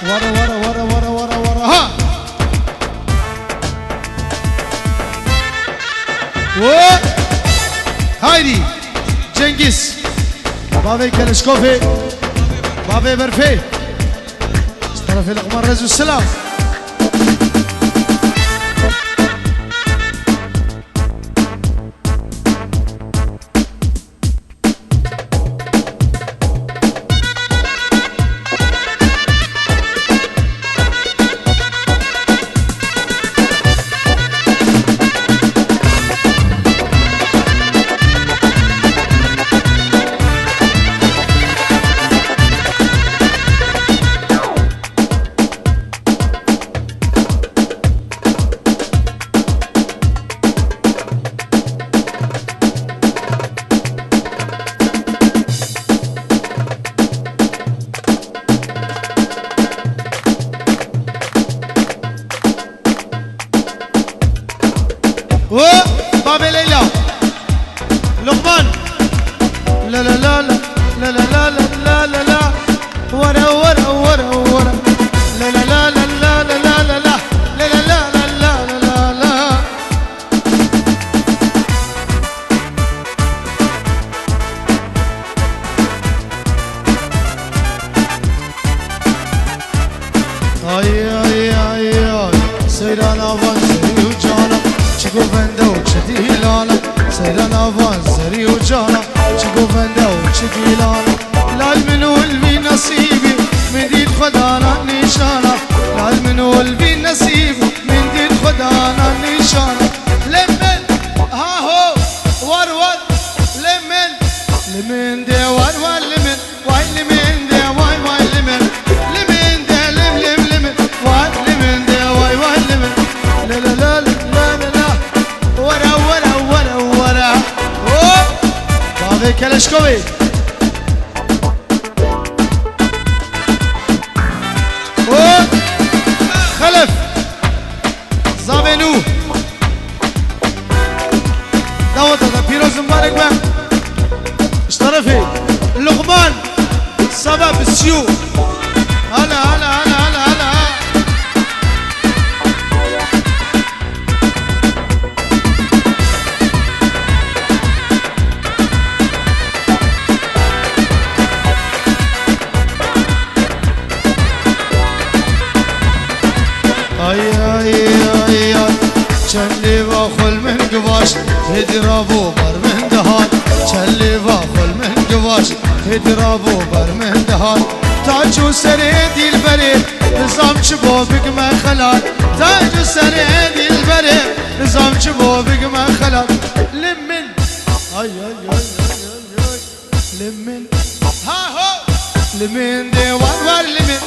ورا ورا ورا ورا ورا ورا ها و هايدي جنگيز بابي كلاشكوفي بابي برفي طرف الأقمار رزق السلام بابي ليلى لقمان لا لا لا لا لا لا لا لا لا لا ورا ورا ورا ورا لا لا لا لا لا لا لا لا لا لا لا لا لا لا اي اي اي اي سيرانا وانزري وجانا چگو بنده و چه دیلانا سیران وانزری و جانا چگو بنده و چه دیلانا لال من والبی نصیبی من دید خدانا نشانا لال من والبی نصیبی من دید خدانا نشانا لمن ها هو ور ور لمن لمن ده ور ور لمن واي لمن ده واي واي لمن لمن ده لم لم لمن واي لمن ده واي واي لمن لا لا لا لا ورا ورا ورا ورا بابي كلاشكوفي خلف زابنو دعوت هذا بيروز مبارك بقى اشترفي لقمان سبب السيو هلا هلا هلا هلا هلا اي اي اي اي چلی باخل من گواش هدرابو بر من دهان چلی باخل من گواش هدرابو بر من دهان تاجو سر دل بره نظام چبو بگم خلال تاجو سر دل بره نظام چبو بگم خلال لمن اي اي اي اي لمن ها هو لمن دي ور ور لمن